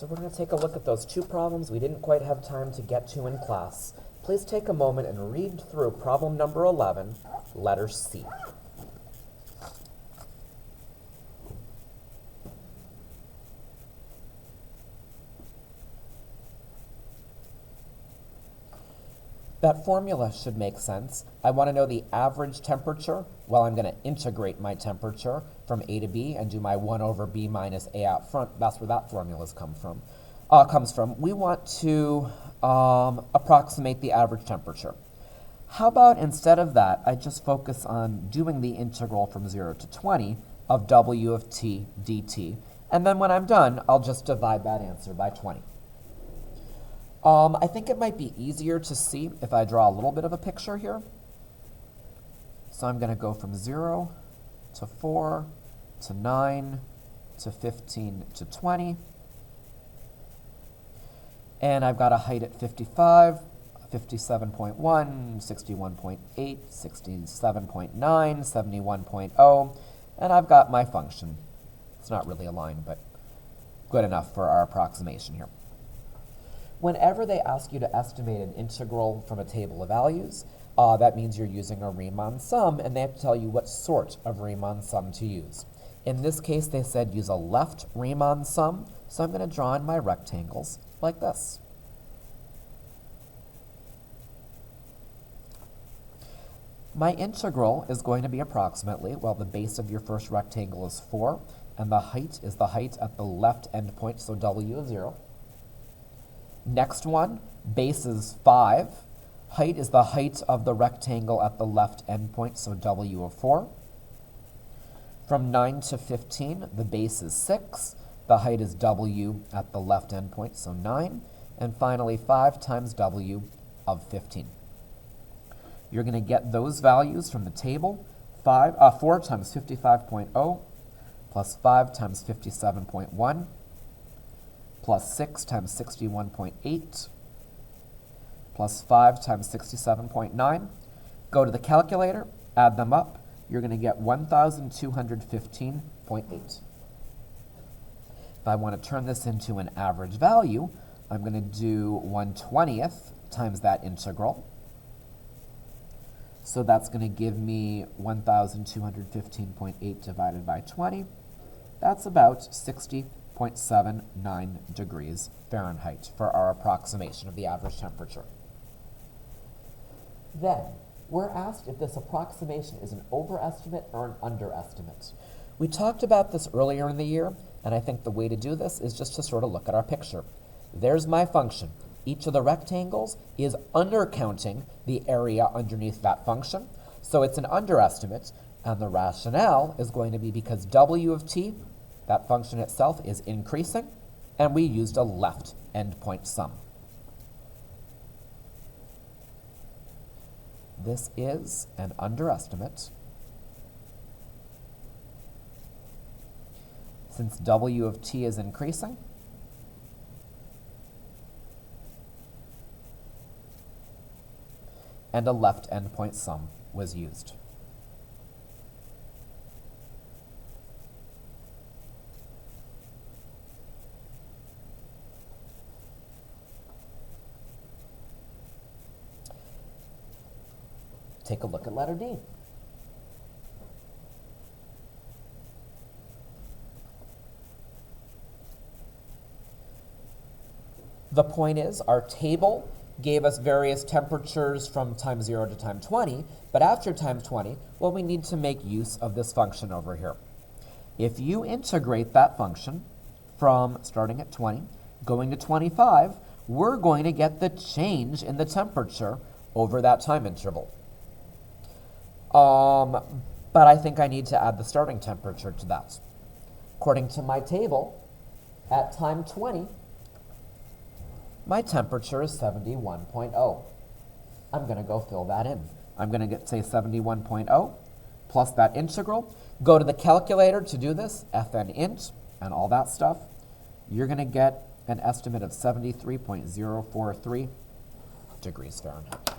So we're going to take a look at those two problems we didn't quite have time to get to in class. Please take a moment and read through problem number 11, letter C. That formula should make sense. I want to know the average temperature. Well, I'm going to integrate my temperature from A to B and do my 1 over B minus A out front. That's where that formula comes from. We want to approximate the average temperature. How about instead of that, I just focus on doing the integral from 0 to 20 of W of t dt. And then when I'm done, I'll just divide that answer by 20. I think it might be easier to see if I draw a little bit of a picture here. So I'm going to go from 0 to 4 to 9 to 15 to 20. And I've got a height at 55, 57.1, 61.8, 67.9, 71.0, and I've got my function. It's not really a line, but good enough for our approximation here. Whenever they ask you to estimate an integral from a table of values, that means you're using a Riemann sum, and they have to tell you what sort of Riemann sum to use. In this case, they said use a left Riemann sum, so I'm going to draw in my rectangles like this. My integral is going to be approximately, well, the base of your first rectangle is 4, and the height is the height at the left endpoint, so W of 0. Next one, base is 5. Height is the height of the rectangle at the left endpoint, so W of 4. From 9 to 15, the base is 6. The height is W at the left endpoint, so 9. And finally, 5 times W of 15. You're going to get those values from the table. 4 times 55.0 plus 5 times 57.1 plus 6 times 61.8 plus 5 times 67.9. Go to the calculator, add them up. You're going to get 1,215.8. If I want to turn this into an average value, I'm going to do 1/20th times that integral. So that's going to give me 1,215.8 divided by 20. That's about 60.79 degrees Fahrenheit for our approximation of the average temperature. Then, we're asked if this approximation is an overestimate or an underestimate. We talked about this earlier in the year, and I think the way to do this is just to sort of look at our picture. There's my function. Each of the rectangles is undercounting the area underneath that function, so it's an underestimate, and the rationale is going to be because W of t, that function itself, is increasing, and we used a left endpoint sum. This is an underestimate. Since W of t is increasing, and a left endpoint sum was used. Take a look at letter D. The point is, our table gave us various temperatures from time 0 to time 20, but after time 20, well, we need to make use of this function over here. If you integrate that function from starting at 20, going to 25, we're going to get the change in the temperature over that time interval. But I think I need to add the starting temperature to that. According to my table, at time 20, my temperature is 71.0. I'm going to go fill that in. I'm going to say 71.0 plus that integral. Go to the calculator to do this, fn int, and all that stuff. You're going to get an estimate of 73.043 degrees Fahrenheit.